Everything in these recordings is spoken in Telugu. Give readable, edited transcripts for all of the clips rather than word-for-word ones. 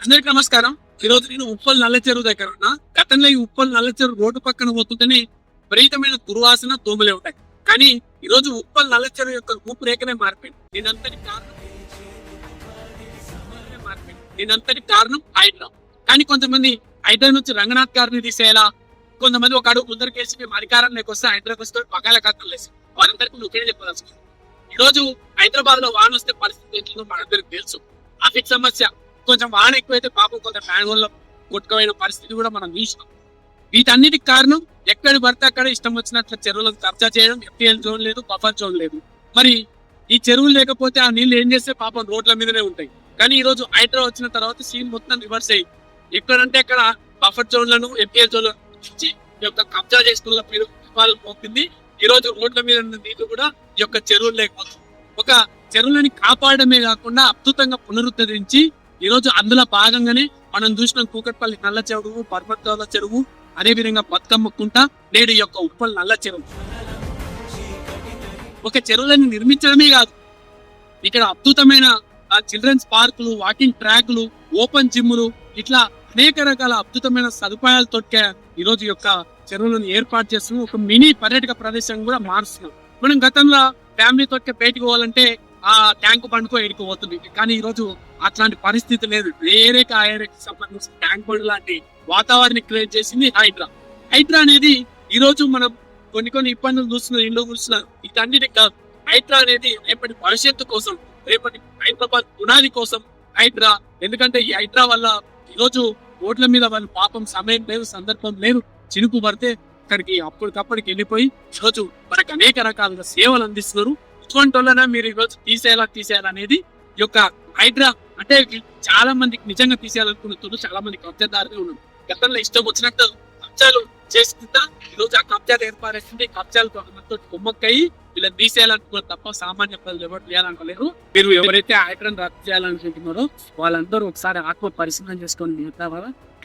అందరికి నమస్కారం. ఈ రోజు నేను ఉప్పల్ నల్ల చెరువు దగ్గర ఉన్నా. గతంలో ఈ ఉప్పల్ నల్ల చెరువు రోడ్డు పక్కన పోతుంటేనే విపరీతమైన దుర్వాసన, దోమలే ఉంటాయి. కానీ ఈ రోజు ఉప్పల్ నల్ల చెరువు యొక్క రూపురేఖనే మారిపోయింది. దీనంతటి కారణం హైడ్రా. కానీ కొంతమంది హైడ్రా నుంచి రంగనాథ్ గారిని తీసేయాలా, కొంతమంది ఒక అడుగు ముందరికేసి మేము అధికారంలోకి వస్తే హైదరాబాద్ వస్తే పగాల కథలు వేసి వారందరికీ నువ్వు చెప్పదలుచుకున్నాను. ఈ రోజు హైదరాబాద్ లో వాన వస్తే పరిస్థితి ఏంటో మనందరికి తెలుసు. ట్రాఫిక్ సమస్య, కొంచెం వాన ఎక్కువైతే పాపం కొంత ఫ్యాన్ కొట్టుకోపోయిన పరిస్థితి కూడా మనం చూసినాం. వీటన్నిటికి కారణం ఎక్కడి పడితే అక్కడ ఇష్టం వచ్చినట్లు చెరువులను కబ్జా చేయడం. ఎఫ్టీఎల్ జోన్ లేదు, బఫర్ జోన్ లేదు. మరి ఈ చెరువులు లేకపోతే ఆ నీళ్లు ఏం చేస్తే పాపం రోడ్ల మీదనే ఉంటాయి. కానీ ఈ రోజు హైడ్రా వచ్చిన తర్వాత సీన్ మొత్తం రివర్స్ అయ్యి ఎక్కడంటే అక్కడ బఫర్ జోన్లను, ఎఫ్టీఎల్ జోన్లను ఇచ్చి ఈ యొక్క కబ్జా చేసుకున్న మీరు పోతుంది. ఈ రోజు రోడ్ల మీద ఉన్న నీళ్లు కూడా ఈ యొక్క చెరువులు లేకపోతుంది. ఒక చెరువులని కాపాడమే కాకుండా అద్భుతంగా పునరుద్ధరించి ఈ రోజు అందులో భాగంగానే మనం చూసిన కూకట్పల్లి నల్ల చెరువు, పర్వతాల చెరువు, అదే విధంగా బతుకమ్మ కుంట, నేడు ఈ యొక్క ఉప్పల్ నల్ల చెరువు. ఒక చెరువులని నిర్మించడమే కాదు, ఇక్కడ అద్భుతమైన చిల్డ్రన్స్ పార్కులు, వాకింగ్ ట్రాక్లు, ఓపెన్ జిమ్లు, ఇట్లా అనేక రకాల అద్భుతమైన సదుపాయాలతో ఈ రోజు యొక్క చెరువులను ఏర్పాటు చేస్తున్నాం. ఒక మినీ పర్యాటక ప్రదేశం కూడా మారుస్తున్నాం. మనం గతంలో ఫ్యామిలీతో బయటకు పోవాలంటే ఆ ట్యాంక్ బండ్కో ఎడుకోబోతుంది. కానీ ఈ రోజు అట్లాంటి పరిస్థితి లేదు. వేరేకి సంబంధించిన ట్యాంక్ బండ్ లాంటి వాతావరణం క్రియేట్ చేసింది హైడ్రా. హైడ్రా అనేది ఈ రోజు మనం కొన్ని ఇబ్బందులు చూస్తున్నాం, ఇంట్లో చూస్తున్నాం. ఇదన్నిటి కాదు, హైడ్రా అనేది రేపటి భవిష్యత్తు కోసం, రేపటి హైదరాబాద్ పునాది కోసం హైడ్రా. ఎందుకంటే ఈ హైడ్రా వల్ల ఈరోజు రోడ్ల మీద వాళ్ళు పాపం సమయం లేదు, సందర్భం లేదు, చినుకు పడితే అక్కడికి అప్పటికప్పటికి వెళ్ళిపోయి ఈరోజు మనకు అనేక రకాలుగా సేవలు అందిస్తున్నారు. ఇటువంటి వాళ్ళనే మీరు ఈరోజు తీసేయాలనేది ఈ యొక్క హైడ్రా. అంటే చాలా మందికి నిజంగా తీసేయాలనుకుంటున్నారు, చాలా మంది కబ్జాదారుగా ఉన్నారు. గతంలో ఇష్టం వచ్చినట్టు కబ్జాలు చేసుకుంటా ఈరోజు ఆ కబ్జాలు ఏర్పడేసింది. కబ్జాలు కొమ్మక్కయి వీళ్ళని తీసేయాలనుకున్నారు తప్ప సామాన్య ప్రజలు ఎవరు చేయాలనుకోలేరు. మీరు ఎవరైతే హైడ్రాను రద్దు చేయాలనుకుంటున్నారో వాళ్ళందరూ ఒకసారి ఆత్మ పరిశీలన చేసుకొని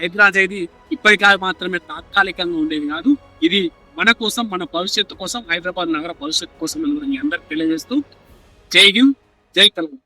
హైడ్రా అనేది ఇప్పటికా మాత్రమే తాత్కాలికంగా ఉండేది కాదు. ఇది మన కోసం, మన భవిష్యత్తు కోసం, హైదరాబాద్ నగర భవిష్యత్తు కోసం అందరికి తెలియజేస్తూ జై హింద్, జై తెలంగాణ.